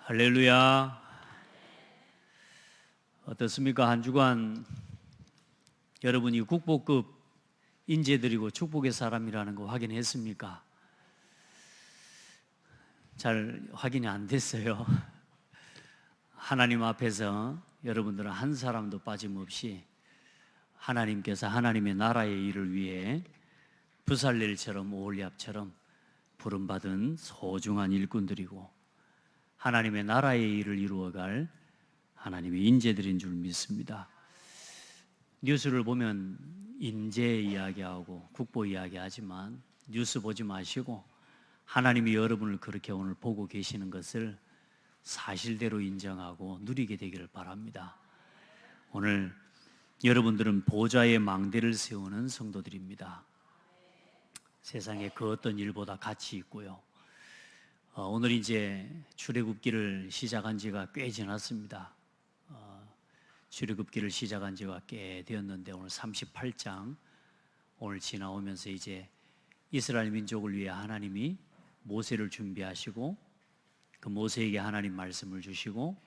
할렐루야. 어떻습니까? 한 주간 여러분이 국보급 인재들이고 축복의 사람이라는 거 확인했습니까? 잘 확인이 안 됐어요. 하나님 앞에서 여러분들은 한 사람도 빠짐없이 하나님께서 하나님의 나라의 일을 위해 부살렐처럼 오홀리압처럼 부름받은 소중한 일꾼들이고 하나님의 나라의 일을 이루어갈 하나님의 인재들인 줄 믿습니다. 뉴스를 보면 인재 이야기하고 국보 이야기하지만 뉴스 보지 마시고 하나님이 여러분을 그렇게 오늘 보고 계시는 것을 사실대로 인정하고 누리게 되기를 바랍니다. 오늘 여러분들은 보좌의 망대를 세우는 성도들입니다. 세상에 그 어떤 일보다 가치 있고요. 오늘 이제 출애굽기를 시작한 지가 꽤 지났습니다. 출애굽기를 시작한 지가 꽤 되었는데 오늘 38장 오늘 지나오면서 이제 이스라엘 민족을 위해 하나님이 모세를 준비하시고 그 모세에게 하나님 말씀을 주시고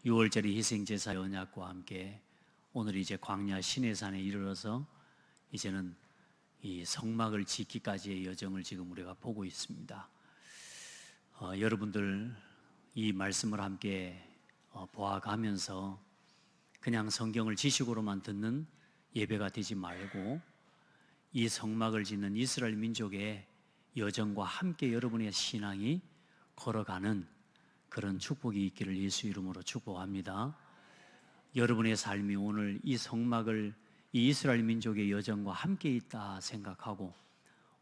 6월절의 희생제사의 언약과 함께 오늘 이제 광야 시내산에 이르러서 이제는 이 성막을 짓기까지의 여정을 지금 우리가 보고 있습니다. 여러분들 이 말씀을 함께 보아가면서 그냥 성경을 지식으로만 듣는 예배가 되지 말고 이 성막을 짓는 이스라엘 민족의 여정과 함께 여러분의 신앙이 걸어가는 그런 축복이 있기를 예수 이름으로 축복합니다. 여러분의 삶이 오늘 이 성막을 이 이스라엘 민족의 여정과 함께 있다 생각하고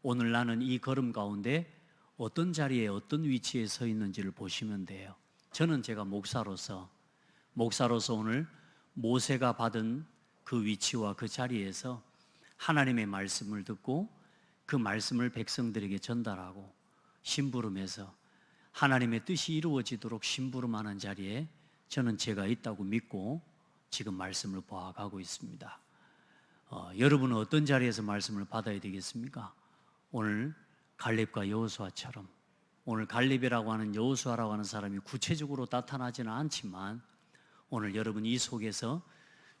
오늘 나는 이 걸음 가운데 어떤 자리에 어떤 위치에 서 있는지를 보시면 돼요. 저는 제가 목사로서 오늘 모세가 받은 그 위치와 그 자리에서 하나님의 말씀을 듣고 그 말씀을 백성들에게 전달하고 심부름해서 하나님의 뜻이 이루어지도록 심부름하는 자리에 저는 제가 있다고 믿고 지금 말씀을 보아가고 있습니다. 여러분은 어떤 자리에서 말씀을 받아야 되겠습니까? 오늘 갈렙과 여호수아처럼 오늘 갈렙이라고 하는 여호수아라고 하는 사람이 구체적으로 나타나지는 않지만 오늘 여러분 이 속에서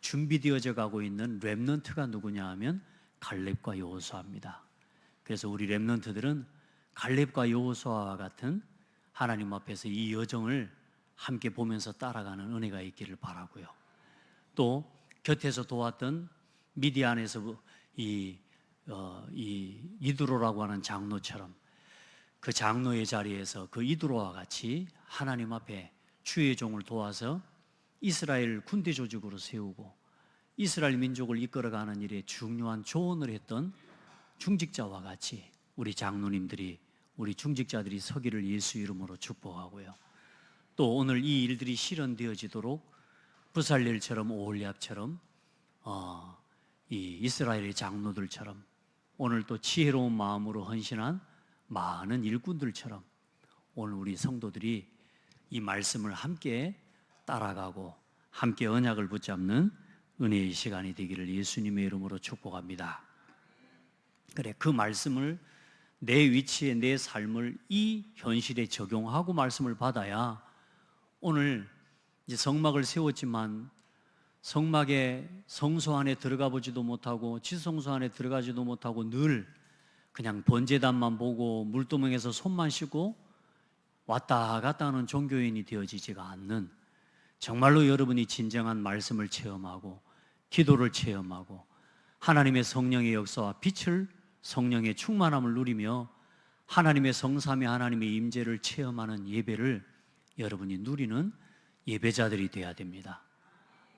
준비되어져 가고 있는 렘넌트가 누구냐 하면 갈렙과 여호수아입니다. 그래서 우리 렘넌트들은 갈렙과 여호수아와 같은 하나님 앞에서 이 여정을 함께 보면서 따라가는 은혜가 있기를 바라고요. 또 곁에서 도왔던 미디안에서 이드로라고 하는 장로처럼 그 장로의 자리에서 그 이드로와 같이 하나님 앞에 주의 종을 도와서 이스라엘 군대 조직으로 세우고 이스라엘 민족을 이끌어가는 일에 중요한 조언을 했던 중직자와 같이 우리 장로님들이 우리 중직자들이 서기를 예수 이름으로 축복하고요. 또 오늘 이 일들이 실현되어지도록 부살렐처럼 오홀리압처럼 이 이스라엘의 장로들처럼 오늘 또 지혜로운 마음으로 헌신한 많은 일꾼들처럼 오늘 우리 성도들이 이 말씀을 함께 따라가고 함께 언약을 붙잡는 은혜의 시간이 되기를 예수님의 이름으로 축복합니다. 그래, 그 말씀을 내 위치에 내 삶을 이 현실에 적용하고 말씀을 받아야 오늘 이제 성막을 세웠지만 성막의 성소 안에 들어가 보지도 못하고 지성소 안에 들어가지도 못하고 늘 그냥 번제단만 보고 물두멍에서 손만 씻고 왔다 갔다 하는 종교인이 되어지지가 않는 정말로 여러분이 진정한 말씀을 체험하고 기도를 체험하고 하나님의 성령의 역사와 빛을 성령의 충만함을 누리며 하나님의 성삼위 하나님의 임재를 체험하는 예배를 여러분이 누리는 예배자들이 되어야 됩니다.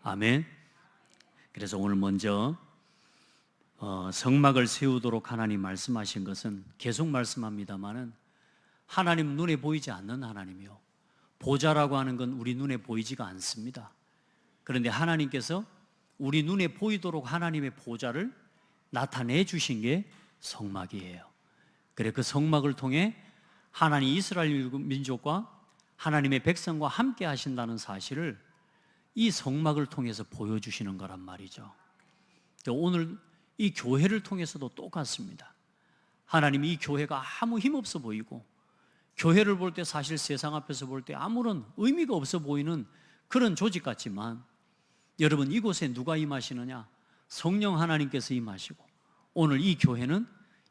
아멘. 그래서 오늘 먼저 성막을 세우도록 하나님 말씀하신 것은 계속 말씀합니다마는 하나님 눈에 보이지 않는 하나님이요 보좌라고 하는 건 우리 눈에 보이지가 않습니다. 그런데 하나님께서 우리 눈에 보이도록 하나님의 보좌를 나타내 주신 게 성막이에요. 그래 그 성막을 통해 하나님 이스라엘 민족과 하나님의 백성과 함께 하신다는 사실을 이 성막을 통해서 보여주시는 거란 말이죠. 오늘 이 교회를 통해서도 똑같습니다. 하나님이 이 교회가 아무 힘없어 보이고 교회를 볼 때 사실 세상 앞에서 볼 때 아무런 의미가 없어 보이는 그런 조직 같지만, 여러분, 이곳에 누가 임하시느냐? 성령 하나님께서 임하시고, 오늘 이 교회는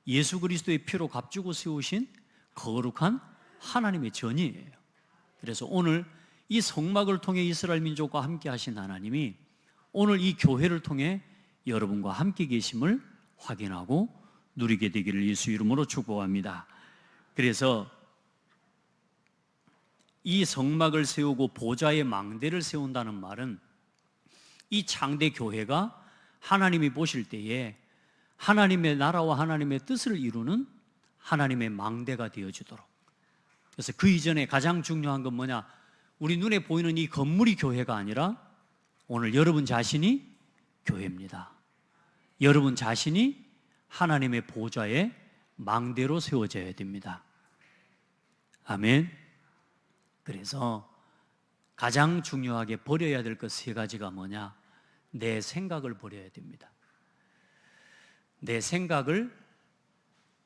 예수 그리스도의 피로 값주고 세우신 거룩한 하나님의 전이에요. 그래서 오늘 이 성막을 통해 이스라엘 민족과 함께 하신 하나님이 오늘 이 교회를 통해 여러분과 함께 계심을 확인하고 누리게 되기를 예수 이름으로 축복합니다. 그래서 이 성막을 세우고 보좌의 망대를 세운다는 말은 이 창대 교회가 하나님이 보실 때에 하나님의 나라와 하나님의 뜻을 이루는 하나님의 망대가 되어주도록. 그래서 그 이전에 가장 중요한 건 뭐냐? 우리 눈에 보이는 이 건물이 교회가 아니라 오늘 여러분 자신이 교회입니다. 여러분 자신이 하나님의 보좌의 망대로 세워져야 됩니다. 아멘. 그래서 가장 중요하게 버려야 될 것 세 가지가 뭐냐? 내 생각을 버려야 됩니다. 내 생각을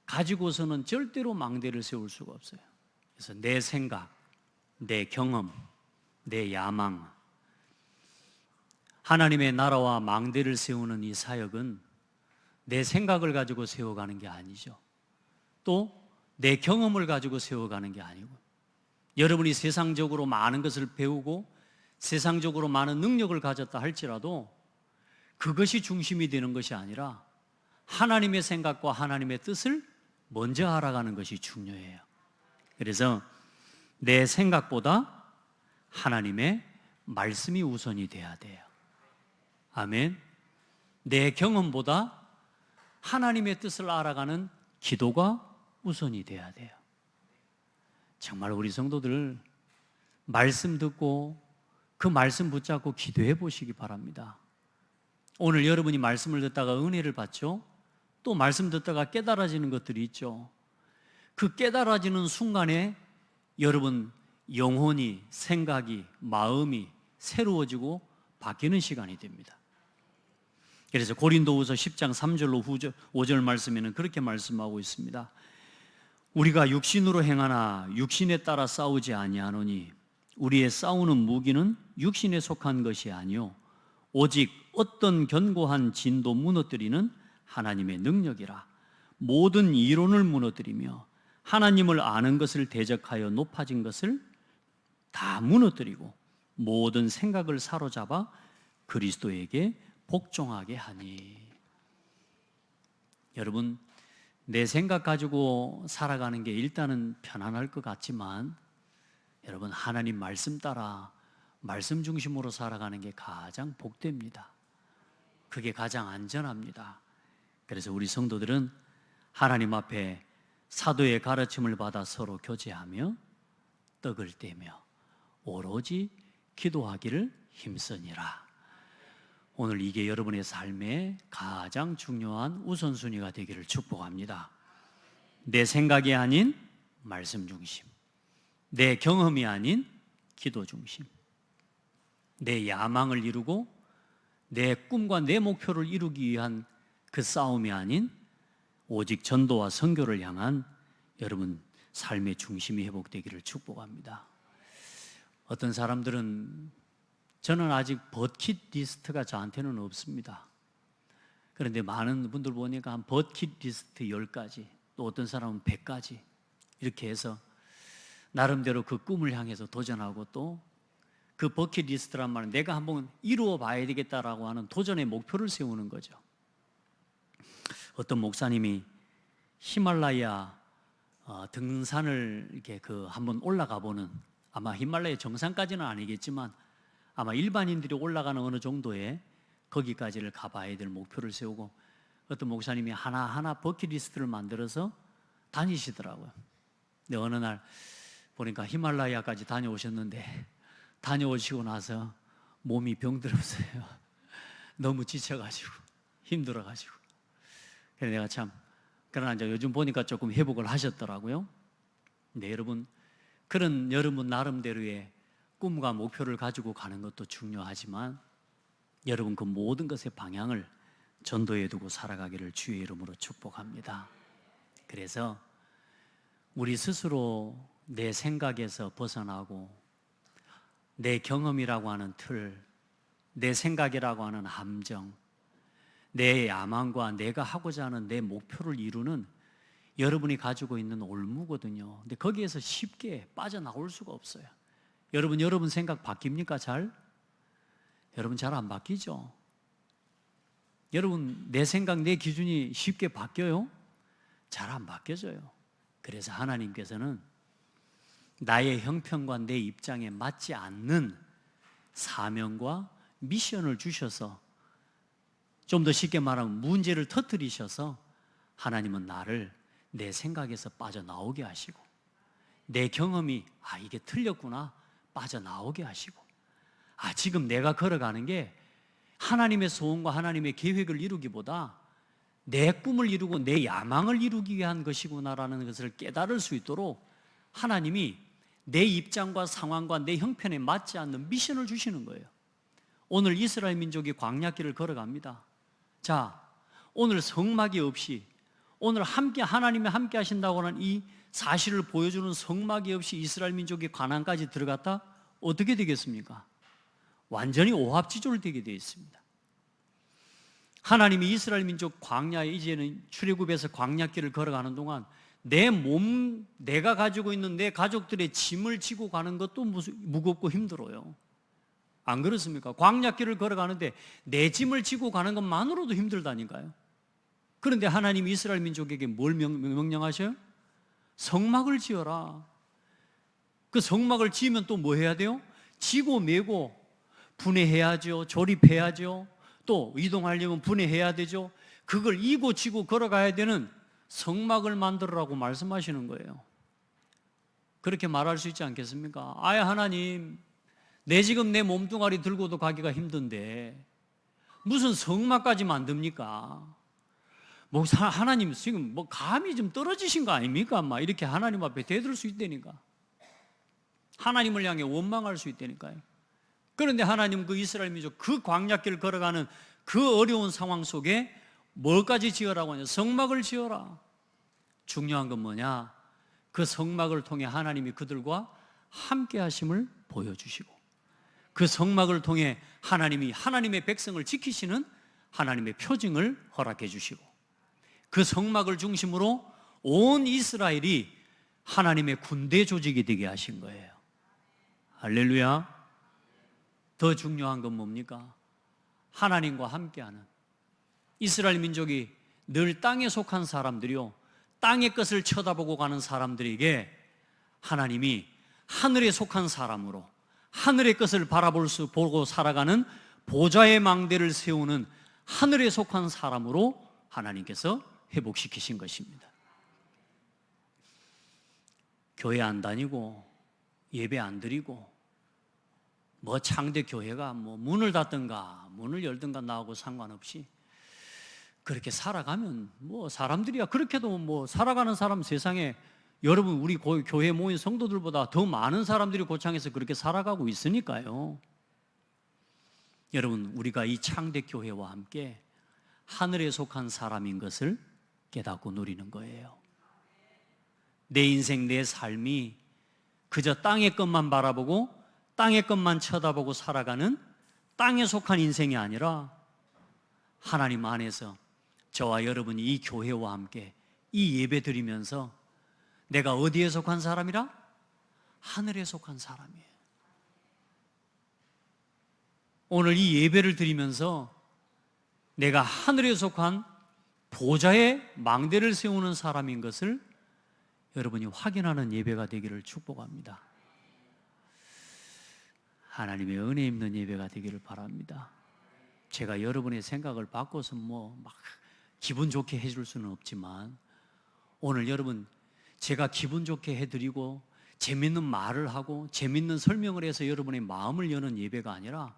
가지고서는 절대로 망대를 세울 수가 없어요. 그래서 내 생각, 내 경험, 내 야망, 하나님의 나라와 망대를 세우는 이 사역은 내 생각을 가지고 세워가는 게 아니죠. 또 내 경험을 가지고 세워가는 게 아니고, 여러분이 세상적으로 많은 것을 배우고 세상적으로 많은 능력을 가졌다 할지라도 그것이 중심이 되는 것이 아니라 하나님의 생각과 하나님의 뜻을 먼저 알아가는 것이 중요해요. 그래서 내 생각보다 하나님의 말씀이 우선이 돼야 돼요. 아멘. 내 경험보다 하나님의 뜻을 알아가는 기도가 우선이 돼야 돼요. 정말 우리 성도들 말씀 듣고 그 말씀 붙잡고 기도해 보시기 바랍니다. 오늘 여러분이 말씀을 듣다가 은혜를 받죠? 또 말씀 듣다가 깨달아지는 것들이 있죠. 그 깨달아지는 순간에 여러분 영혼이, 생각이, 마음이 새로워지고 바뀌는 시간이 됩니다. 그래서 고린도후서 10장 3절로 5절 말씀에는 그렇게 말씀하고 있습니다. 우리가 육신으로 행하나 육신에 따라 싸우지 아니하노니 우리의 싸우는 무기는 육신에 속한 것이 아니요 오직 어떤 견고한 진도 무너뜨리는 하나님의 능력이라. 모든 이론을 무너뜨리며 하나님을 아는 것을 대적하여 높아진 것을 다 무너뜨리고 모든 생각을 사로잡아 그리스도에게 복종하게 하니. 여러분, 내 생각 가지고 살아가는 게 일단은 편안할 것 같지만 여러분, 하나님 말씀 따라 말씀 중심으로 살아가는 게 가장 복됩니다. 그게 가장 안전합니다. 그래서 우리 성도들은 하나님 앞에 사도의 가르침을 받아 서로 교제하며 떡을 떼며 오로지 기도하기를 힘쓰니라. 오늘 이게 여러분의 삶의 가장 중요한 우선순위가 되기를 축복합니다. 내 생각이 아닌 말씀 중심, 내 경험이 아닌 기도 중심, 내 야망을 이루고 내 꿈과 내 목표를 이루기 위한 그 싸움이 아닌 오직 전도와 선교를 향한 여러분 삶의 중심이 회복되기를 축복합니다. 어떤 사람들은 저는 아직 버킷리스트가 저한테는 없습니다. 그런데 많은 분들 보니까 한 버킷리스트 10가지, 또 어떤 사람은 100가지 이렇게 해서 나름대로 그 꿈을 향해서 도전하고 또 그 버킷리스트란 말은 내가 한번 이루어 봐야 되겠다라고 하는 도전의 목표를 세우는 거죠. 어떤 목사님이 히말라야 등산을 이렇게 한번 올라가 보는, 아마 히말라야 정상까지는 아니겠지만 아마 일반인들이 올라가는 어느 정도의 거기까지를 가봐야 될 목표를 세우고 어떤 목사님이 하나하나 버킷리스트를 만들어서 다니시더라고요. 근데 어느 날 보니까 히말라야까지 다녀오셨는데 다녀오시고 나서 몸이 병들었어요. 너무 지쳐가지고 힘들어가지고. 그래서 내가 참, 그러나 이제 요즘 보니까 조금 회복을 하셨더라고요. 근데 여러분, 그런 여러분 나름대로의 꿈과 목표를 가지고 가는 것도 중요하지만 여러분 그 모든 것의 방향을 전도에 두고 살아가기를 주의 이름으로 축복합니다. 그래서 우리 스스로 내 생각에서 벗어나고 내 경험이라고 하는 틀, 내 생각이라고 하는 함정, 내 야망과 내가 하고자 하는 내 목표를 이루는 여러분이 가지고 있는 올무거든요. 근데 거기에서 쉽게 빠져나올 수가 없어요. 여러분 생각 바뀝니까? 잘? 여러분 잘 안 바뀌죠? 여러분 내 생각, 내 기준이 쉽게 바뀌어요? 잘 안 바뀌어져요. 그래서 하나님께서는 나의 형편과 내 입장에 맞지 않는 사명과 미션을 주셔서, 좀 더 쉽게 말하면 문제를 터뜨리셔서 하나님은 나를 내 생각에서 빠져나오게 하시고, 내 경험이 이게 틀렸구나 빠져나오게 하시고, 지금 내가 걸어가는 게 하나님의 소원과 하나님의 계획을 이루기보다 내 꿈을 이루고 내 야망을 이루기 위한 것이구나라는 것을 깨달을 수 있도록 하나님이 내 입장과 상황과 내 형편에 맞지 않는 미션을 주시는 거예요. 오늘 이스라엘 민족이 광야길을 걸어갑니다. 자, 오늘 성막이 없이, 오늘 하나님이 함께 하신다고 하는 이 사실을 보여주는 성막이 없이 이스라엘 민족이 가나안까지 들어갔다? 어떻게 되겠습니까? 완전히 오합지졸되게 되어 있습니다. 하나님이 이스라엘 민족 광야에, 이제는 출애굽에서 광야길을 걸어가는 동안 내가 가지고 있는 내 가족들의 짐을 지고 가는 것도 무겁고 힘들어요. 안 그렇습니까? 광야길을 걸어가는데 내 짐을 지고 가는 것만으로도 힘들다니까요. 그런데 하나님이 이스라엘 민족에게 뭘 명령하셔요? 성막을 지어라. 그 성막을 지으면 또 뭐 해야 돼요? 지고 메고 분해해야죠. 조립해야죠. 또 이동하려면 분해해야 되죠. 그걸 이고 지고 걸어가야 되는 성막을 만들으라고 말씀하시는 거예요. 그렇게 말할 수 있지 않겠습니까? 하나님, 지금 내 몸뚱아리 들고도 가기가 힘든데 무슨 성막까지 만듭니까? 하나님 지금 감이 좀 떨어지신 거 아닙니까? 이렇게 하나님 앞에 대들 수 있다니까. 하나님을 향해 원망할 수 있다니까요. 그런데 하나님 그 이스라엘 민족 그 광야길을 걸어가는 그 어려운 상황 속에 뭘까지 지어라고 하냐? 성막을 지어라. 중요한 건 뭐냐? 그 성막을 통해 하나님이 그들과 함께 하심을 보여주시고, 그 성막을 통해 하나님이 하나님의 백성을 지키시는 하나님의 표징을 허락해 주시고, 그 성막을 중심으로 온 이스라엘이 하나님의 군대 조직이 되게 하신 거예요. 할렐루야. 더 중요한 건 뭡니까? 하나님과 함께하는, 이스라엘 민족이 늘 땅에 속한 사람들이요, 땅의 것을 쳐다보고 가는 사람들에게 하나님이 하늘에 속한 사람으로, 하늘의 것을 보고 살아가는 보좌의 망대를 세우는 하늘에 속한 사람으로 하나님께서 회복시키신 것입니다. 교회 안 다니고 예배 안 드리고 창대 교회가 문을 닫든가 문을 열든가 나하고 상관없이 그렇게 살아가면 사람들이야 그렇게도 살아가는 사람, 세상에 여러분 우리 교회에 모인 성도들보다 더 많은 사람들이 고창에서 그렇게 살아가고 있으니까요. 여러분, 우리가 이 창대 교회와 함께 하늘에 속한 사람인 것을 깨닫고 누리는 거예요. 내 인생, 내 삶이 그저 땅의 것만 바라보고 땅의 것만 쳐다보고 살아가는 땅에 속한 인생이 아니라 하나님 안에서 저와 여러분이 이 교회와 함께 이 예배 드리면서 내가 어디에 속한 사람이라? 하늘에 속한 사람이에요. 오늘 이 예배를 드리면서 내가 하늘에 속한 보좌의 망대를 세우는 사람인 것을 여러분이 확인하는 예배가 되기를 축복합니다. 하나님의 은혜 있는 예배가 되기를 바랍니다. 제가 여러분의 생각을 바꿔서 막 기분 좋게 해줄 수는 없지만, 오늘 여러분 제가 기분 좋게 해드리고 재밌는 말을 하고 재밌는 설명을 해서 여러분의 마음을 여는 예배가 아니라,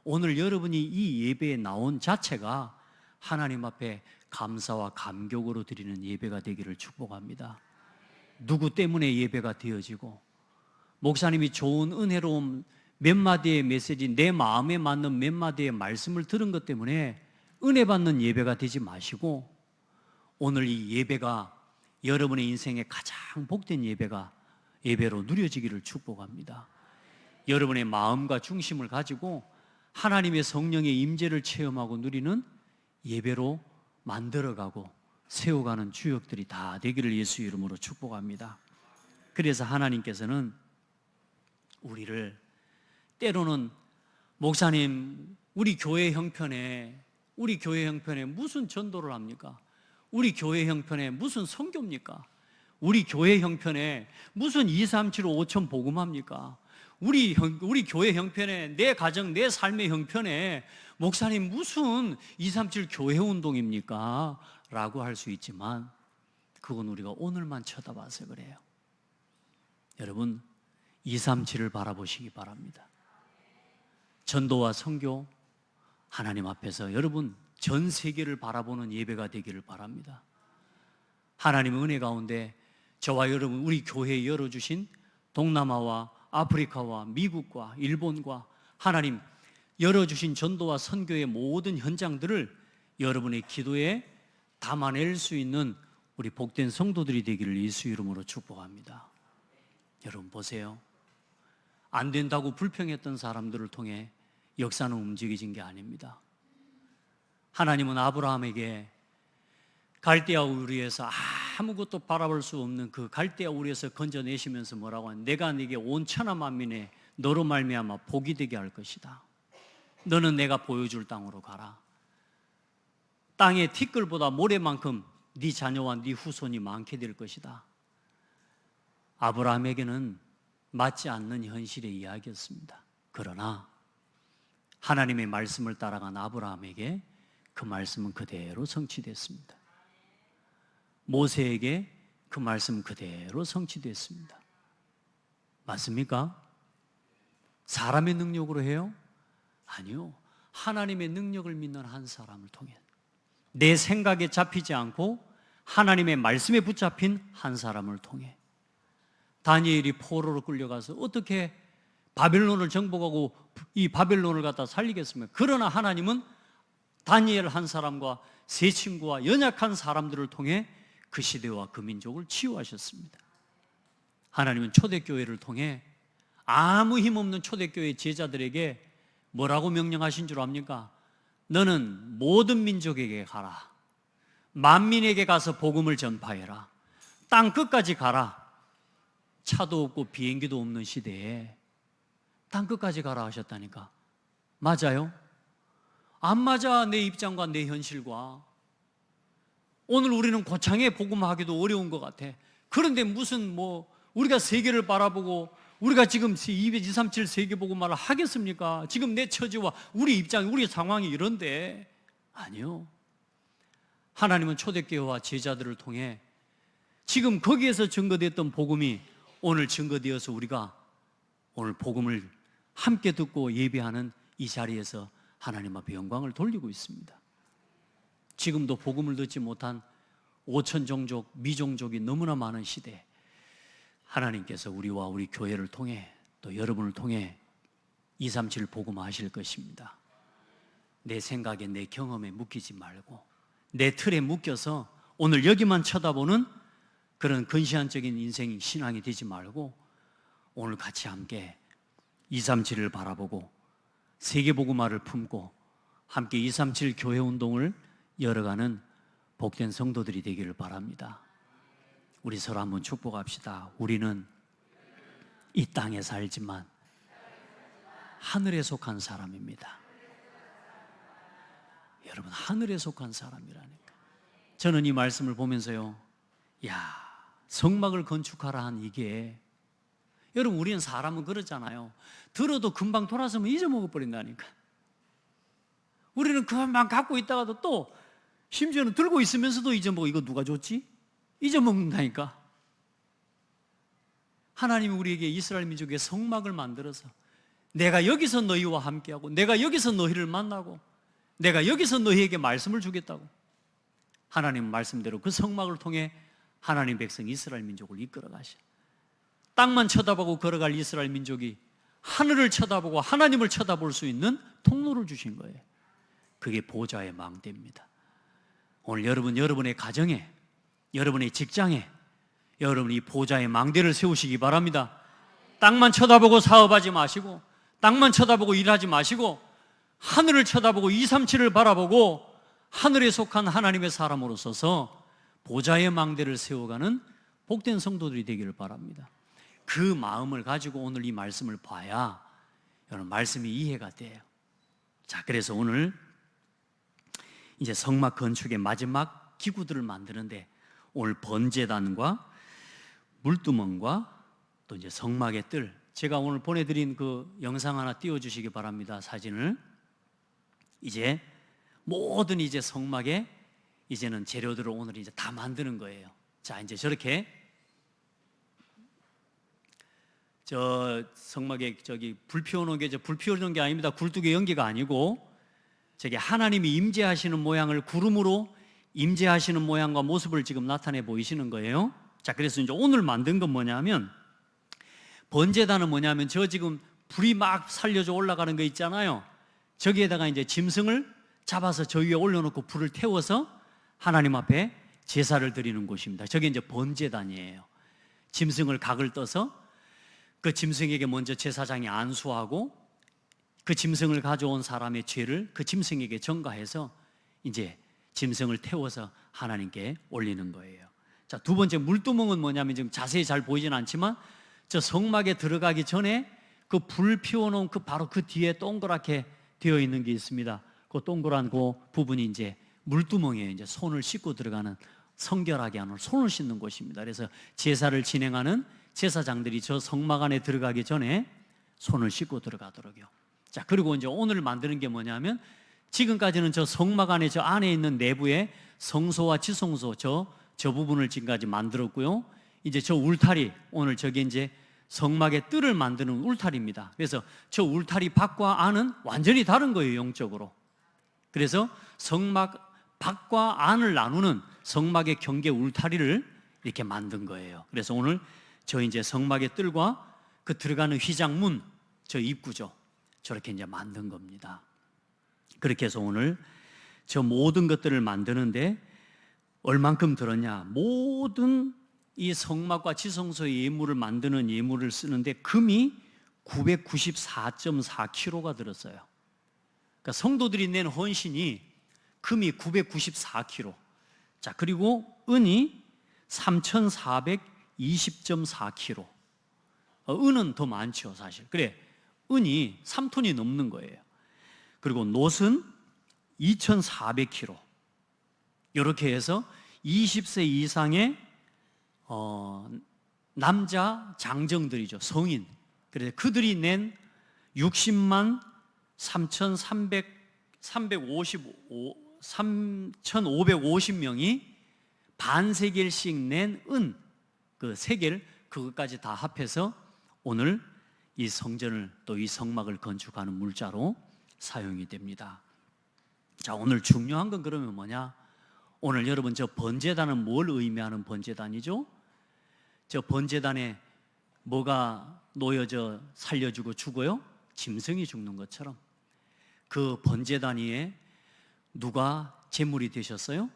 오늘 여러분이 이 예배에 나온 자체가 하나님 앞에 감사와 감격으로 드리는 예배가 되기를 축복합니다. 누구 때문에 예배가 되어지고, 목사님이 좋은 은혜로운 몇 마디의 메시지, 내 마음에 맞는 몇 마디의 말씀을 들은 것 때문에 은혜 받는 예배가 되지 마시고, 오늘 이 예배가 여러분의 인생에 가장 복된 예배가 예배로 누려지기를 축복합니다. 여러분의 마음과 중심을 가지고 하나님의 성령의 임재를 체험하고 누리는 예배로 만들어가고 세워가는 주역들이 다 되기를 예수 이름으로 축복합니다. 그래서 하나님께서는 우리를 때로는 목사님 우리 교회 형편에 무슨 전도를 합니까? 우리 교회 형편에 무슨 선교입니까? 우리 교회 형편에 무슨 237 5천 복음합니까? 우리 교회 형편에 내 가정 내 삶의 형편에 목사님 무슨 237 교회 운동입니까? 라고 할 수 있지만 그건 우리가 오늘만 쳐다봐서 그래요. 여러분 237을 바라보시기 바랍니다. 전도와 선교 하나님 앞에서 여러분 전 세계를 바라보는 예배가 되기를 바랍니다. 하나님의 은혜 가운데 저와 여러분 우리 교회에 열어주신 동남아와 아프리카와 미국과 일본과 하나님 열어주신 전도와 선교의 모든 현장들을 여러분의 기도에 담아낼 수 있는 우리 복된 성도들이 되기를 예수 이름으로 축복합니다. 여러분 보세요. 안 된다고 불평했던 사람들을 통해 역사는 움직여진 게 아닙니다. 하나님은 아브라함에게 갈대아 우리에서 아무것도 바라볼 수 없는 그 갈대아 우리에서 건져내시면서 뭐라고 하냐, 내가 네게 온 천하 만민에 너로 말미암아 복이 되게 할 것이다. 너는 내가 보여줄 땅으로 가라. 땅의 티끌보다 모래만큼 네 자녀와 네 후손이 많게 될 것이다. 아브라함에게는 맞지 않는 현실의 이야기였습니다. 그러나 하나님의 말씀을 따라간 아브라함에게 그 말씀은 그대로 성취됐습니다. 모세에게 그 말씀 그대로 성취됐습니다. 맞습니까? 사람의 능력으로 해요? 아니요. 하나님의 능력을 믿는 한 사람을 통해 내 생각에 잡히지 않고 하나님의 말씀에 붙잡힌 한 사람을 통해 다니엘이 포로로 끌려가서 어떻게 바벨론을 정복하고 이 바벨론을 갖다 살리겠습니까? 그러나 하나님은 다니엘 한 사람과 세 친구와 연약한 사람들을 통해 그 시대와 그 민족을 치유하셨습니다. 하나님은 초대교회를 통해 아무 힘없는 초대교회 제자들에게 뭐라고 명령하신 줄 압니까? 너는 모든 민족에게 가라. 만민에게 가서 복음을 전파해라. 땅 끝까지 가라. 차도 없고 비행기도 없는 시대에 땅 끝까지 가라 하셨다니까. 맞아요? 안 맞아. 내 입장과 내 현실과. 오늘 우리는 고창에 복음하기도 어려운 것 같아. 그런데 무슨 우리가 세계를 바라보고 우리가 지금 237 세계 복음화를 하겠습니까? 지금 내 처지와 우리 입장, 우리 상황이 이런데. 아니요. 하나님은 초대교회와 제자들을 통해 지금 거기에서 증거됐던 복음이 오늘 증거되어서 우리가 오늘 복음을 함께 듣고 예배하는 이 자리에서 하나님 앞에 영광을 돌리고 있습니다. 지금도 복음을 듣지 못한 5천 종족, 미종족이 너무나 많은 시대에 하나님께서 우리와 우리 교회를 통해 또 여러분을 통해 237 복음하실 것입니다. 내 생각에 내 경험에 묶이지 말고 내 틀에 묶여서 오늘 여기만 쳐다보는 그런 근시안적인 인생 신앙이 되지 말고 오늘 같이 함께 237을 바라보고 세계복음화를 품고 함께 237 교회 운동을 열어가는 복된 성도들이 되기를 바랍니다. 우리 서로 한번 축복합시다. 우리는 이 땅에 살지만 하늘에 속한 사람입니다. 여러분, 하늘에 속한 사람이라니까. 저는 이 말씀을 보면서요, 성막을 건축하라 한 이게, 여러분, 우리는 사람은 그렇잖아요. 들어도 금방 돌아서면 잊어먹어버린다니까. 우리는 그것만 갖고 있다가도 또 심지어는 들고 있으면서도 잊어먹어. 이거 누가 줬지? 잊어먹는다니까. 하나님이 우리에게 이스라엘 민족의 성막을 만들어서 내가 여기서 너희와 함께하고 내가 여기서 너희를 만나고 내가 여기서 너희에게 말씀을 주겠다고 하나님 말씀대로 그 성막을 통해 하나님 백성 이스라엘 민족을 이끌어 가셔. 땅만 쳐다보고 걸어갈 이스라엘 민족이 하늘을 쳐다보고 하나님을 쳐다볼 수 있는 통로를 주신 거예요. 그게 보좌의 망대입니다. 오늘 여러분, 여러분의 가정에, 여러분의 직장에, 여러분 이 보좌의 망대를 세우시기 바랍니다. 땅만 쳐다보고 사업하지 마시고, 땅만 쳐다보고 일하지 마시고, 하늘을 쳐다보고 237을 바라보고 하늘에 속한 하나님의 사람으로 서서 보좌의 망대를 세워가는 복된 성도들이 되기를 바랍니다. 그 마음을 가지고 오늘 이 말씀을 봐야 여러분 말씀이 이해가 돼요. 자, 그래서 오늘 이제 성막 건축의 마지막 기구들을 만드는데 오늘 번제단과 물두멍과 또 이제 성막의 뜰, 제가 오늘 보내드린 그 영상 하나 띄워주시기 바랍니다. 사진을. 이제 모든 이제 성막에 이제는 재료들을 오늘 이제 다 만드는 거예요. 자, 이제 저렇게 저 성막에 저기 불 피워놓은 게 불 피워놓은 게 아닙니다. 굴뚝의 연기가 아니고 저기 하나님이 임재하시는 모양을 구름으로 임재하시는 모양과 모습을 지금 나타내 보이시는 거예요. 자, 그래서 이제 오늘 만든 건 뭐냐면, 번제단은 뭐냐면 저 지금 불이 막 살려져 올라가는 거 있잖아요. 저기에다가 이제 짐승을 잡아서 저 위에 올려놓고 불을 태워서 하나님 앞에 제사를 드리는 곳입니다. 저게 이제 번제단이에요. 짐승을 각을 떠서 그 짐승에게 먼저 제사장이 안수하고 그 짐승을 가져온 사람의 죄를 그 짐승에게 전가해서 이제 짐승을 태워서 하나님께 올리는 거예요. 자, 두 번째 물두멍은 뭐냐면 지금 자세히 잘 보이진 않지만 저 성막에 들어가기 전에 그 불 피워놓은 그 바로 그 뒤에 동그랗게 되어 있는 게 있습니다. 그 동그란 그 부분이 이제 물두멍이에요. 이제 손을 씻고 들어가는, 성결하게 하는 손을 씻는 곳입니다. 그래서 제사를 진행하는 제사장들이 저 성막 안에 들어가기 전에 손을 씻고 들어가도록요. 자, 그리고 이제 오늘 만드는 게 뭐냐면 지금까지는 저 성막 안에 저 안에 있는 내부에 성소와 지성소 저 부분을 지금까지 만들었고요. 이제 저 울타리, 오늘 저게 이제 성막의 뜰을 만드는 울타리입니다. 그래서 저 울타리 밖과 안은 완전히 다른 거예요, 영적으로. 그래서 성막 밖과 안을 나누는 성막의 경계 울타리를 이렇게 만든 거예요. 그래서 오늘 저 이제 성막의 뜰과 그 들어가는 휘장문, 저 입구죠. 저렇게 이제 만든 겁니다. 그렇게 해서 오늘 저 모든 것들을 만드는데 얼만큼 들었냐? 모든 이 성막과 지성소의 예물을 만드는 예물을 쓰는데 금이 994.4kg가 들었어요. 그러니까 성도들이 낸 헌신이 금이 994kg. 자, 그리고 은이 3,420.4kg. 은은 더 많죠, 사실. 그래, 은이 3톤이 넘는 거예요. 그리고 놋은 2,400kg. 이렇게 해서 20세 이상의 남자 장정들이죠, 성인. 그래서 그들이 낸 60만 3,550명이 반세겔씩 낸 은, 그 세겔, 그것까지 다 합해서 오늘 이 성전을 또 이 성막을 건축하는 물자로 사용이 됩니다. 자, 오늘 중요한 건 그러면 뭐냐? 오늘 여러분 저 번제단은 뭘 의미하는 번제단이죠? 저 번제단에 뭐가 놓여져 살려주고 죽어요? 짐승이 죽는 것처럼 그 번제단 위에 누가 제물이 되셨어요?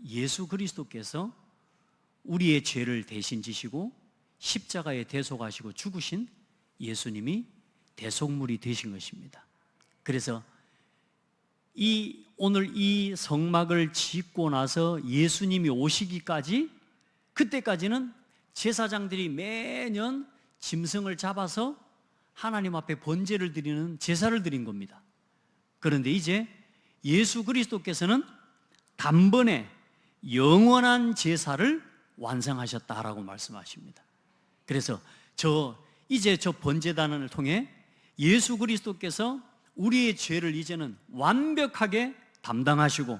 예수 그리스도께서 우리의 죄를 대신 지시고 십자가에 대속하시고 죽으신 예수님이 대속물이 되신 것입니다. 그래서 오늘 이 성막을 짓고 나서 예수님이 오시기까지, 그때까지는 제사장들이 매년 짐승을 잡아서 하나님 앞에 번제를 드리는 제사를 드린 겁니다. 그런데 이제 예수 그리스도께서는 단번에 영원한 제사를 완성하셨다라고 말씀하십니다. 그래서 이제 저 번제단을 통해 예수 그리스도께서 우리의 죄를 이제는 완벽하게 담당하시고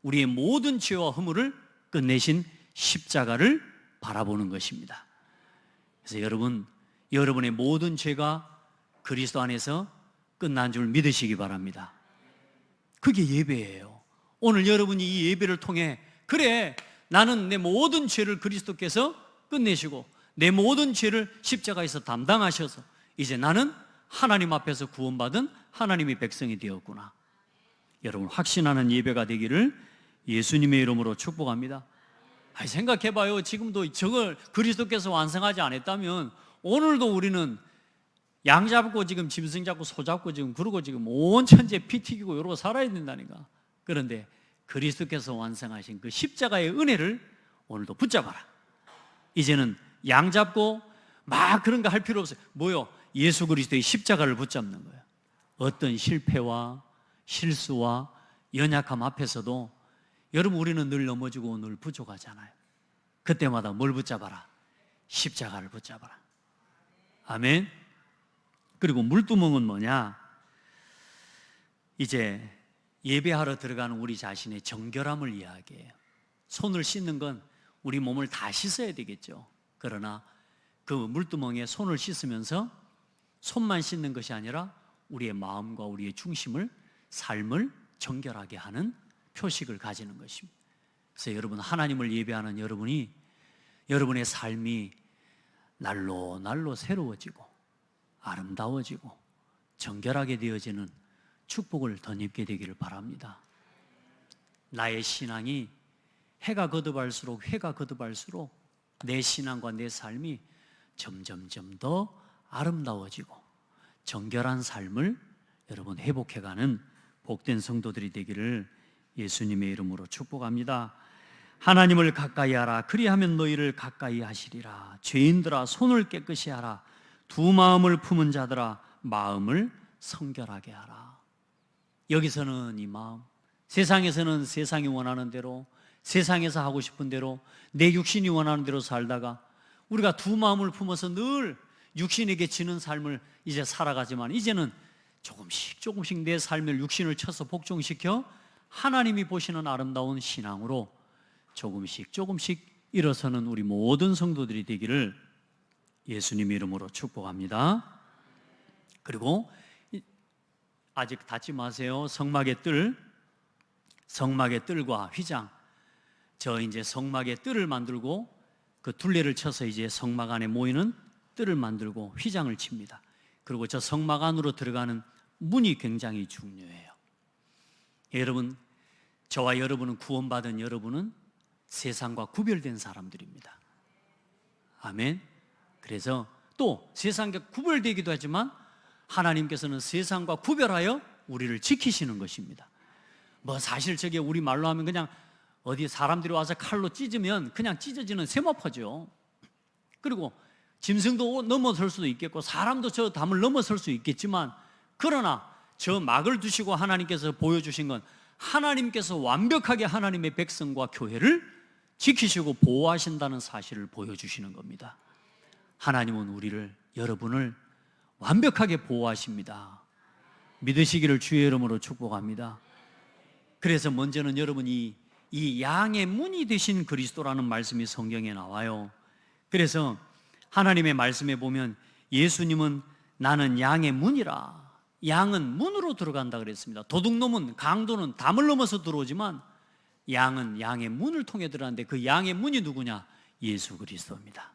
우리의 모든 죄와 허물을 끝내신 십자가를 바라보는 것입니다. 그래서 여러분의 모든 죄가 그리스도 안에서 끝난 줄 믿으시기 바랍니다. 그게 예배예요. 오늘 여러분이 이 예배를 통해, 그래, 나는 내 모든 죄를 그리스도께서 끝내시고 내 모든 죄를 십자가에서 담당하셔서 이제 나는 하나님 앞에서 구원받은 하나님의 백성이 되었구나. 여러분 확신하는 예배가 되기를 예수님의 이름으로 축복합니다. 아니, 생각해봐요. 지금도 저걸 그리스도께서 완성하지 않았다면 오늘도 우리는 양 잡고 지금 짐승 잡고 소 잡고 지금 그러고 지금 온 천지에 피 튀기고 이러고 살아야 된다니까. 그런데 그리스도께서 완성하신 그 십자가의 은혜를 오늘도 붙잡아라. 이제는 양 잡고 막 그런 거 할 필요 없어요. 뭐요? 예수 그리스도의 십자가를 붙잡는 거예요. 어떤 실패와 실수와 연약함 앞에서도 여러분, 우리는 늘 넘어지고 늘 부족하잖아요. 그때마다 뭘 붙잡아라? 십자가를 붙잡아라. 아멘. 그리고 물두멍은 뭐냐? 이제 예배하러 들어가는 우리 자신의 정결함을 이야기해요. 손을 씻는 건 우리 몸을 다 씻어야 되겠죠. 그러나 그 물두멍에 손을 씻으면서 손만 씻는 것이 아니라 우리의 마음과 우리의 중심을, 삶을 정결하게 하는 표식을 가지는 것입니다. 그래서 여러분, 하나님을 예배하는 여러분이, 여러분의 삶이 날로 날로 새로워지고 아름다워지고 정결하게 되어지는 축복을 덧입게 되기를 바랍니다. 나의 신앙이 해가 거듭할수록 내 신앙과 내 삶이 점점점 더 아름다워지고 정결한 삶을 여러분 회복해가는 복된 성도들이 되기를 예수님의 이름으로 축복합니다. 하나님을 가까이 하라. 그리하면 너희를 가까이 하시리라. 죄인들아, 손을 깨끗이 하라. 두 마음을 품은 자들아, 마음을 성결하게 하라. 여기서는 이 마음, 세상에서는 세상이 원하는 대로, 세상에서 하고 싶은 대로, 내 육신이 원하는 대로 살다가 우리가 두 마음을 품어서 늘 육신에게 지는 삶을 이제 살아가지만, 이제는 조금씩 내 삶을 육신을 쳐서 복종시켜 하나님이 보시는 아름다운 신앙으로 조금씩 일어서는 우리 모든 성도들이 되기를 예수님 이름으로 축복합니다. 그리고 아직 닫지 마세요. 성막의 뜰과 휘장. 저 이제 성막의 뜰을 만들고 그 둘레를 쳐서 이제 성막 안에 모이는 뜰을 만들고 휘장을 칩니다. 그리고 저 성막 안으로 들어가는 문이 굉장히 중요해요. 여러분, 저와 여러분은, 구원받은 여러분은 세상과 구별된 사람들입니다. 아멘. 그래서 또 세상과 구별되기도 하지만 하나님께서는 세상과 구별하여 우리를 지키시는 것입니다. 뭐 사실 저게 우리 말로 하면 그냥 어디 사람들이 와서 칼로 찢으면 그냥 찢어지는 세마포죠. 그리고 짐승도 넘어설 수도 있겠고 사람도 저 담을 넘어설 수 있겠지만, 그러나 저 막을 두시고 하나님께서 보여주신 건 하나님께서 완벽하게 하나님의 백성과 교회를 지키시고 보호하신다는 사실을 보여주시는 겁니다. 하나님은 우리를, 여러분을 완벽하게 보호하십니다. 믿으시기를 주의 이름으로 축복합니다. 그래서 먼저는 여러분이 이 양의 문이 되신 그리스도라는 말씀이 성경에 나와요. 그래서 하나님의 말씀에 보면 예수님은 나는 양의 문이라, 양은 문으로 들어간다 그랬습니다. 도둑놈은, 강도는 담을 넘어서 들어오지만 양은 양의 문을 통해 들어가는데 그 양의 문이 누구냐? 예수 그리스도입니다.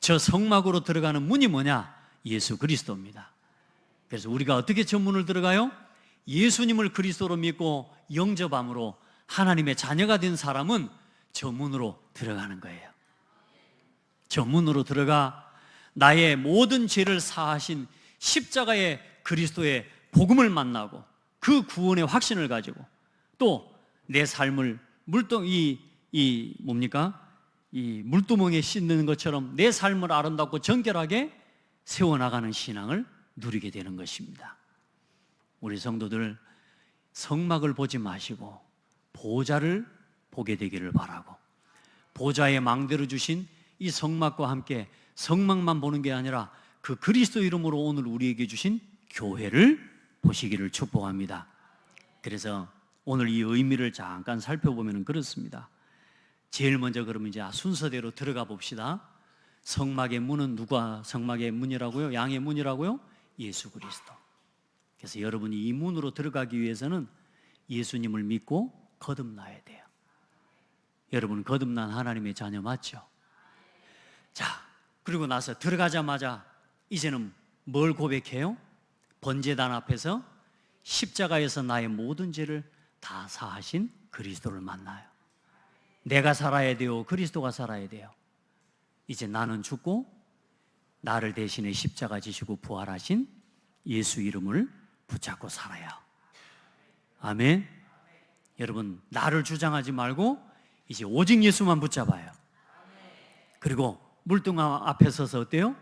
저 성막으로 들어가는 문이 뭐냐? 예수 그리스도입니다. 그래서 우리가 어떻게 저 문을 들어가요? 예수님을 그리스도로 믿고 영접함으로 하나님의 자녀가 된 사람은 저 문으로 들어가는 거예요. 저 문으로 들어가 나의 모든 죄를 사하신 십자가의 그리스도의 복음을 만나고 그 구원의 확신을 가지고 또 내 삶을 이 물두멍에 씻는 것처럼 내 삶을 아름답고 정결하게 세워나가는 신앙을 누리게 되는 것입니다. 우리 성도들, 성막을 보지 마시고 보좌를 보게 되기를 바라고, 보좌의 망대로 주신 이 성막과 함께 성막만 보는 게 아니라 그 그리스도 이름으로 오늘 우리에게 주신 교회를 보시기를 축복합니다. 그래서 오늘 이 의미를 잠깐 살펴보면 그렇습니다. 제일 먼저 그러면 이제 순서대로 들어가 봅시다. 성막의 문은 누가 성막의 문이라고요? 양의 문이라고요? 예수 그리스도. 그래서 여러분이 이 문으로 들어가기 위해서는 예수님을 믿고 거듭나야 돼요. 여러분, 거듭난 하나님의 자녀 맞죠? 자, 그리고 나서 들어가자마자 이제는 뭘 고백해요? 번제단 앞에서 십자가에서 나의 모든 죄를 다 사하신 그리스도를 만나요. 내가 살아야 돼요? 그리스도가 살아야 돼요? 이제 나는 죽고 나를 대신해 십자가 지시고 부활하신 예수 이름을 붙잡고 살아요. 아멘. 여러분, 나를 주장하지 말고 이제 오직 예수만 붙잡아요. 그리고 물등화 앞에 서서 어때요?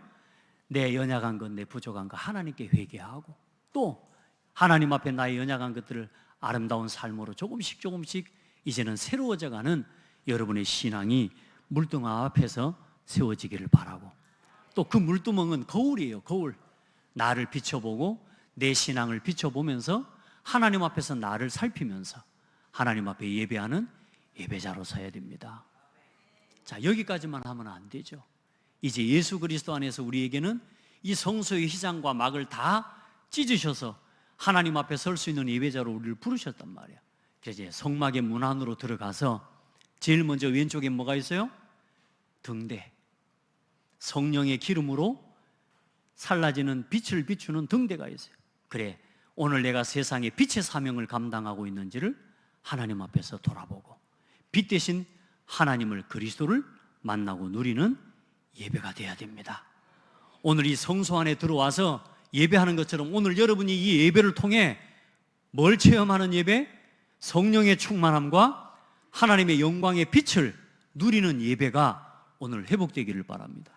내 연약한 것, 내 부족한 것 하나님께 회개하고, 또 하나님 앞에 나의 연약한 것들을 아름다운 삶으로 조금씩 이제는 새로워져가는 여러분의 신앙이 물등화 앞에서 세워지기를 바라고, 또 그 물두멍은 거울이에요. 거울. 나를 비춰보고 내 신앙을 비춰보면서 하나님 앞에서 나를 살피면서 하나님 앞에 예배하는 예배자로 서야 됩니다. 자, 여기까지만 하면 안 되죠. 이제 예수 그리스도 안에서 우리에게는 이 성소의 휘장과 막을 다 찢으셔서 하나님 앞에 설 수 있는 예배자로 우리를 부르셨단 말이야. 그래서 이제 성막의 문 안으로 들어가서 제일 먼저 왼쪽에 뭐가 있어요? 등대. 성령의 기름으로 살라지는 빛을 비추는 등대가 있어요. 그래, 오늘 내가 세상에 빛의 사명을 감당하고 있는지를 하나님 앞에서 돌아보고 빛 대신 하나님을, 그리스도를 만나고 누리는 예배가 돼야 됩니다. 오늘 이 성소 안에 들어와서 예배하는 것처럼 오늘 여러분이 이 예배를 통해 뭘 체험하는 예배? 성령의 충만함과 하나님의 영광의 빛을 누리는 예배가 오늘 회복되기를 바랍니다.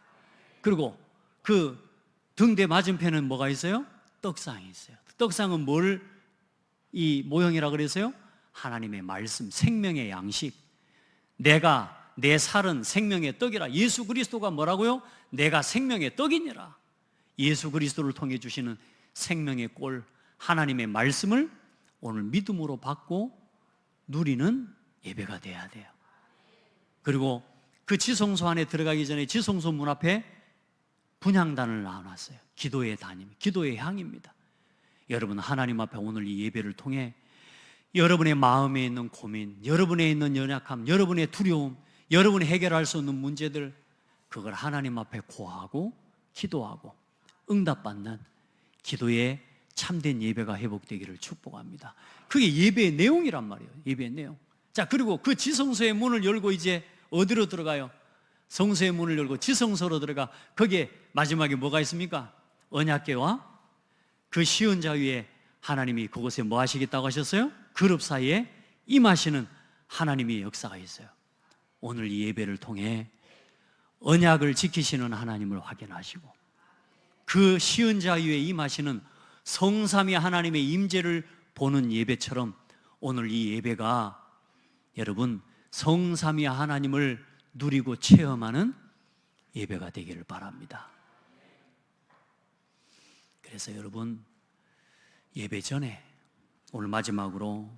그리고 그 등대 맞은편은 뭐가 있어요? 떡상이 있어요. 떡상은 뭘 이 모형이라 그랬어요? 하나님의 말씀, 생명의 양식. 내가, 내 살은 생명의 떡이라. 예수 그리스도가 뭐라고요? 내가 생명의 떡이니라. 예수 그리스도를 통해 주시는 생명의 꼴, 하나님의 말씀을 오늘 믿음으로 받고 누리는 예배가 돼야 돼요. 그리고 그 지성소 안에 들어가기 전에 지성소 문 앞에 분향단을 놔놨어요. 기도의 단임, 기도의 향입니다. 여러분, 하나님 앞에 오늘 이 예배를 통해 여러분의 마음에 있는 고민, 여러분에 있는 연약함, 여러분의 두려움, 여러분이 해결할 수 없는 문제들, 그걸 하나님 앞에 고하고 기도하고 응답받는 기도의 참된 예배가 회복되기를 축복합니다. 그게 예배의 내용이란 말이에요. 예배의 내용. 자, 그리고 그 지성소의 문을 열고 이제 어디로 들어가요? 성소의 문을 열고 지성소로 들어가. 거기에 마지막에 뭐가 있습니까? 언약궤와 그 시은자 위에 하나님이 그곳에 뭐 하시겠다고 하셨어요? 그룹 사이에 임하시는 하나님의 역사가 있어요. 오늘 이 예배를 통해 언약을 지키시는 하나님을 확인하시고 그 시은자 위에 임하시는 성삼위 하나님의 임재를 보는 예배처럼 오늘 이 예배가 여러분 성삼위 하나님을 누리고 체험하는 예배가 되기를 바랍니다. 그래서 여러분, 예배 전에 오늘 마지막으로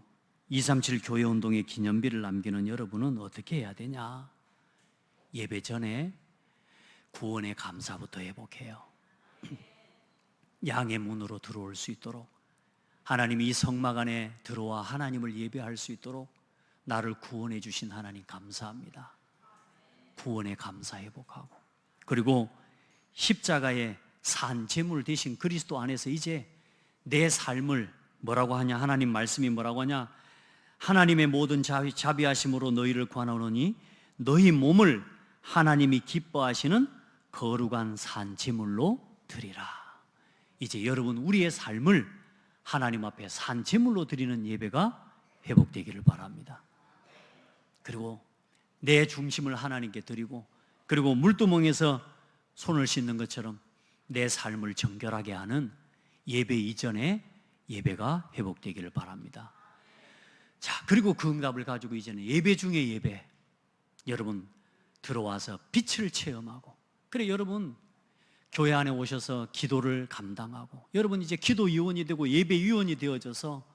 237 교회운동의 기념비를 남기는 여러분은 어떻게 해야 되냐? 예배 전에 구원의 감사부터 회복해요. 양의 문으로 들어올 수 있도록, 하나님이 이 성막 안에 들어와 하나님을 예배할 수 있도록 나를 구원해 주신 하나님 감사합니다. 구원의 감사 회복하고, 그리고 십자가의 산 제물 대신 그리스도 안에서 이제 내 삶을 뭐라고 하냐? 하나님 말씀이 뭐라고 하냐? 하나님의 모든 자비하심으로 너희를 구하노니 너희 몸을 하나님이 기뻐하시는 거룩한 산 제물로 드리라. 이제 여러분, 우리의 삶을 하나님 앞에 산 제물로 드리는 예배가 회복되기를 바랍니다. 그리고 내 중심을 하나님께 드리고, 그리고 물두멍에서 손을 씻는 것처럼 내 삶을 정결하게 하는 예배 이전에 예배가 회복되기를 바랍니다. 자, 그리고 그 응답을 가지고 이제는 예배 중에 예배, 여러분 들어와서 빛을 체험하고, 그래 여러분 교회 안에 오셔서 기도를 감당하고, 여러분 이제 기도위원이 되고 예배위원이 되어져서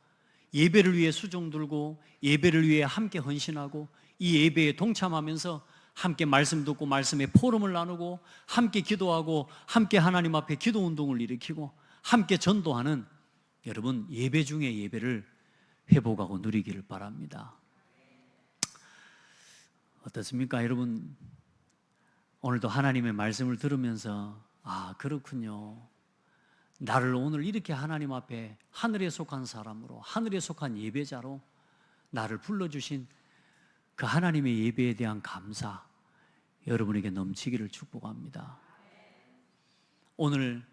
예배를 위해 수종 들고 예배를 위해 함께 헌신하고 이 예배에 동참하면서 함께 말씀 듣고 말씀의 포럼을 나누고 함께 기도하고 함께 하나님 앞에 기도 운동을 일으키고 함께 전도하는 여러분 예배 중에 예배를 회복하고 누리기를 바랍니다. 어떻습니까? 여러분 오늘도 하나님의 말씀을 들으면서 아, 그렇군요. 나를 오늘 이렇게 하나님 앞에 하늘에 속한 사람으로, 하늘에 속한 예배자로 나를 불러주신 그 하나님의 예배에 대한 감사 여러분에게 넘치기를 축복합니다. 오늘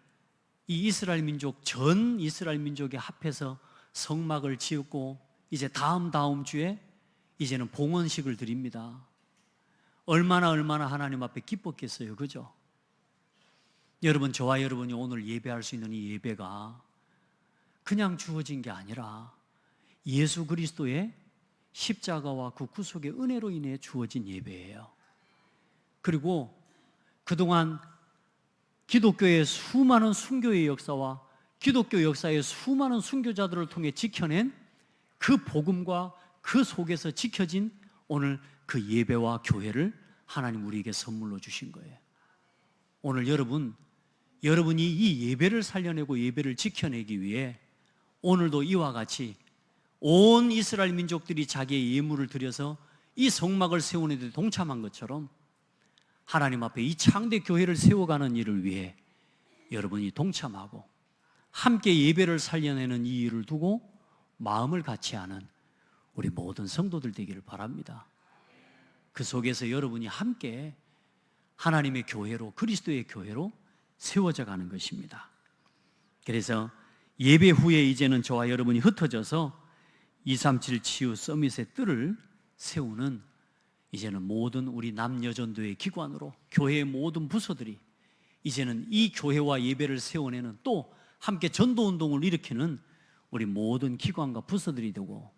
이 이스라엘 민족, 전 이스라엘 민족이 합해서 성막을 지었고 이제 다음 주에 이제는 봉헌식을 드립니다. 얼마나 하나님 앞에 기뻤겠어요, 그죠? 여러분, 저와 여러분이 오늘 예배할 수 있는 이 예배가 그냥 주어진 게 아니라 예수 그리스도의 십자가와 그 구속의 은혜로 인해 주어진 예배예요. 그리고 그동안 기독교의 수많은 순교의 역사와 기독교 역사의 수많은 순교자들을 통해 지켜낸 그 복음과 그 속에서 지켜진 오늘 그 예배와 교회를 하나님 우리에게 선물로 주신 거예요. 오늘 여러분이 이 예배를 살려내고 예배를 지켜내기 위해 오늘도 이와 같이 온 이스라엘 민족들이 자기의 예물을 드려서 이 성막을 세우는 데 동참한 것처럼 하나님 앞에 이 창대 교회를 세워가는 일을 위해 여러분이 동참하고 함께 예배를 살려내는 이 일을 두고 마음을 같이 하는 우리 모든 성도들 되기를 바랍니다. 그 속에서 여러분이 함께 하나님의 교회로, 그리스도의 교회로 세워져 가는 것입니다. 그래서 예배 후에 이제는 저와 여러분이 흩어져서 237 치유 서밋의 뜰을 세우는 이제는 모든 우리 남여전도의 기관으로 교회의 모든 부서들이 이제는 이 교회와 예배를 세워내는 또 함께 전도운동을 일으키는 우리 모든 기관과 부서들이 되고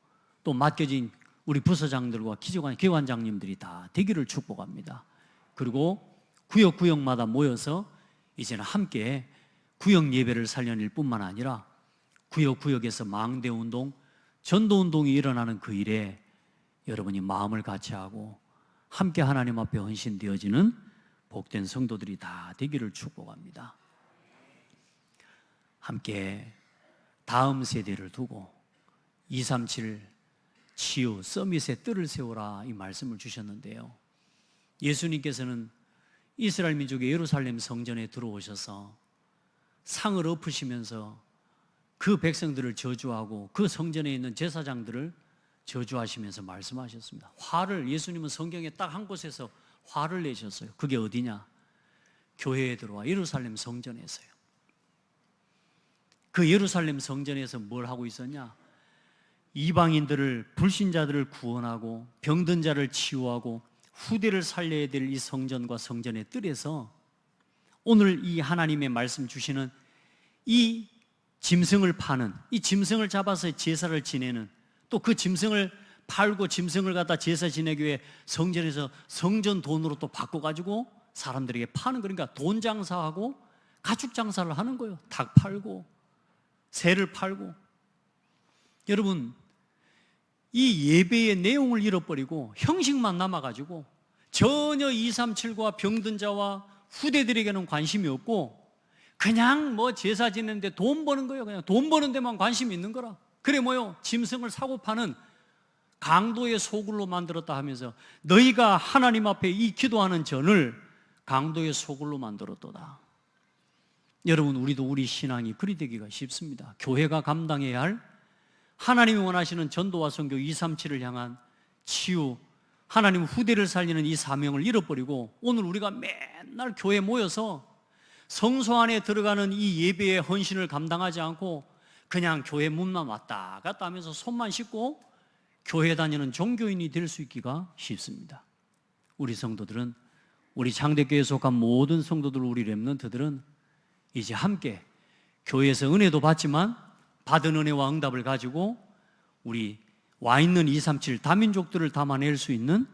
또 맡겨진 우리 부서장들과 기관장님들이 다 되기를 축복합니다. 그리고 구역마다 모여서 이제는 함께 구역 예배를 살려낼 뿐만 아니라 구역에서 망대운동, 전도운동이 일어나는 그 일에 여러분이 마음을 같이 하고 함께 하나님 앞에 헌신되어지는 복된 성도들이 다 되기를 축복합니다. 함께 다음 세대를 두고 237 치유 서밋의 뜰을 세우라 이 말씀을 주셨는데요, 예수님께서는 이스라엘 민족의 예루살렘 성전에 들어오셔서 상을 엎으시면서 그 백성들을 저주하고 그 성전에 있는 제사장들을 저주하시면서 말씀하셨습니다. 예수님은 성경에 딱 한 곳에서 화를 내셨어요. 그게 어디냐? 교회에 들어와 예루살렘 성전에서요. 그 예루살렘 성전에서 뭘 하고 있었냐? 이방인들을, 불신자들을 구원하고 병든 자를 치유하고 후대를 살려야 될 이 성전과 성전의 뜰에서 오늘 이 하나님의 말씀 주시는 이 짐승을 파는, 이 짐승을 잡아서 제사를 지내는, 또 그 짐승을 팔고 짐승을 갖다 제사 지내기 위해 성전에서 성전 돈으로 또 바꿔가지고 사람들에게 파는, 그러니까 돈 장사하고 가축 장사를 하는 거예요. 닭 팔고 새를 팔고. 여러분, 이 예배의 내용을 잃어버리고 형식만 남아가지고 전혀 237과 병든 자와 후대들에게는 관심이 없고 그냥 뭐 제사 지내는데 돈 버는 거예요. 그냥 돈 버는 데만 관심이 있는 거라. 그래 뭐요? 짐승을 사고 파는 강도의 소굴로 만들었다 하면서 너희가 하나님 앞에 이 기도하는 전을 강도의 소굴로 만들었도다. 여러분, 우리도 우리 신앙이 그리 되기가 쉽습니다. 교회가 감당해야 할 하나님이 원하시는 전도와 선교 237을 향한 치유, 하나님 후대를 살리는 이 사명을 잃어버리고 오늘 우리가 맨날 교회에 모여서 성소 안에 들어가는 이 예배의 헌신을 감당하지 않고 그냥 교회 문만 왔다 갔다 하면서 손만 씻고 교회 다니는 종교인이 될 수 있기가 쉽습니다. 우리 성도들은, 우리 장대교회에 속한 모든 성도들, 우리 렘넌트들은 이제 함께 교회에서 은혜도 받지만 받은 은혜와 응답을 가지고 우리 와 있는 237 다민족들을 담아낼 수 있는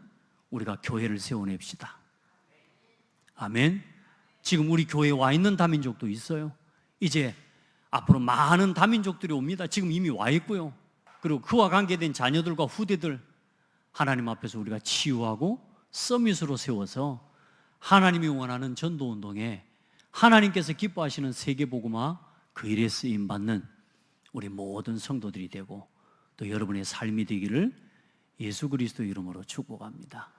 우리가 교회를 세워냅시다. 아멘. 지금 우리 교회에 와 있는 다민족도 있어요. 이제 앞으로 많은 다민족들이 옵니다. 지금 이미 와 있고요. 그리고 그와 관계된 자녀들과 후대들 하나님 앞에서 우리가 치유하고 서밋으로 세워서 하나님이 원하는 전도운동에 하나님께서 기뻐하시는 세계복음화 그 일에 쓰임받는 우리 모든 성도들이 되고 또 여러분의 삶이 되기를 예수 그리스도 이름으로 축복합니다.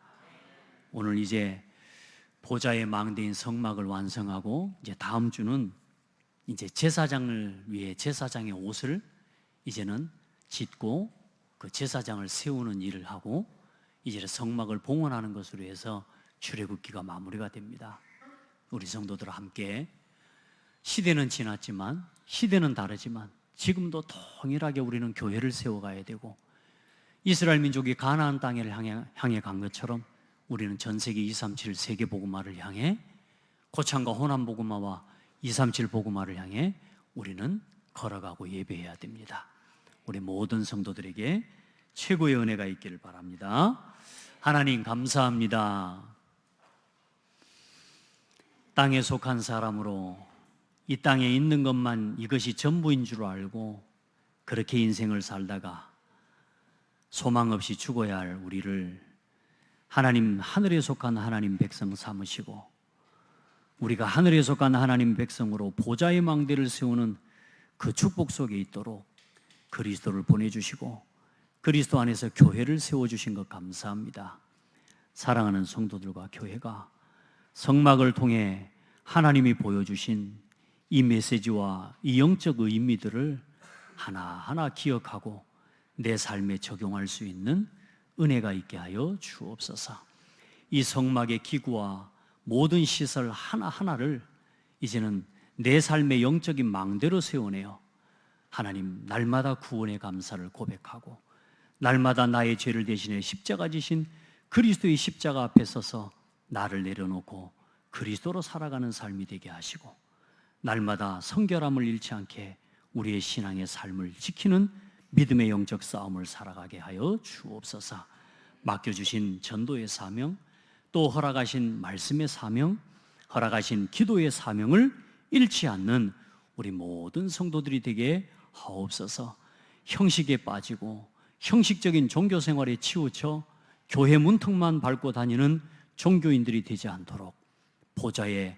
오늘 이제 보좌의 망대인 성막을 완성하고 이제 다음 주는 이제 제사장을 위해 제사장의 옷을 이제는 짓고 그 제사장을 세우는 일을 하고 이제 성막을 봉헌하는 것으로 해서 출애굽기가 마무리가 됩니다. 우리 성도들 함께 시대는 지났지만, 시대는 다르지만 지금도 동일하게 우리는 교회를 세워가야 되고, 이스라엘 민족이 가나안 땅을 향해 간 것처럼 우리는 전세기 237 세계 복음화를 향해, 고창과 호남 복음화와 237 복음화를 향해 우리는 걸어가고 예배해야 됩니다. 우리 모든 성도들에게 최고의 은혜가 있기를 바랍니다. 하나님 감사합니다. 땅에 속한 사람으로 이 땅에 있는 것만 이것이 전부인 줄 알고 그렇게 인생을 살다가 소망 없이 죽어야 할 우리를 하나님, 하늘에 속한 하나님 백성 삼으시고, 우리가 하늘에 속한 하나님 백성으로 보좌의 망대를 세우는 그 축복 속에 있도록 그리스도를 보내주시고 그리스도 안에서 교회를 세워주신 것 감사합니다. 사랑하는 성도들과 교회가 성막을 통해 하나님이 보여주신 이 메시지와 이 영적 의미들을 하나하나 기억하고 내 삶에 적용할 수 있는 은혜가 있게 하여 주옵소서. 이 성막의 기구와 모든 시설 하나하나를 이제는 내 삶의 영적인 망대로 세우네요. 하나님, 날마다 구원의 감사를 고백하고 날마다 나의 죄를 대신해 십자가 지신 그리스도의 십자가 앞에 서서 나를 내려놓고 그리스도로 살아가는 삶이 되게 하시고, 날마다 성결함을 잃지 않게 우리의 신앙의 삶을 지키는 믿음의 영적 싸움을 살아가게 하여 주옵소서. 맡겨주신 전도의 사명, 또 허락하신 말씀의 사명, 허락하신 기도의 사명을 잃지 않는 우리 모든 성도들이 되게 하옵소서. 형식에 빠지고 형식적인 종교 생활에 치우쳐 교회 문턱만 밟고 다니는 종교인들이 되지 않도록 보좌에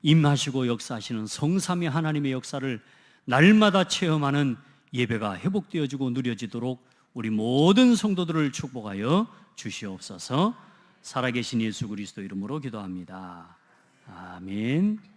임하시고 역사하시는 성삼위 하나님의 역사를 날마다 체험하는 예배가 회복되어지고 누려지도록 우리 모든 성도들을 축복하여 주시옵소서. 살아계신 예수 그리스도 이름으로 기도합니다. 아멘.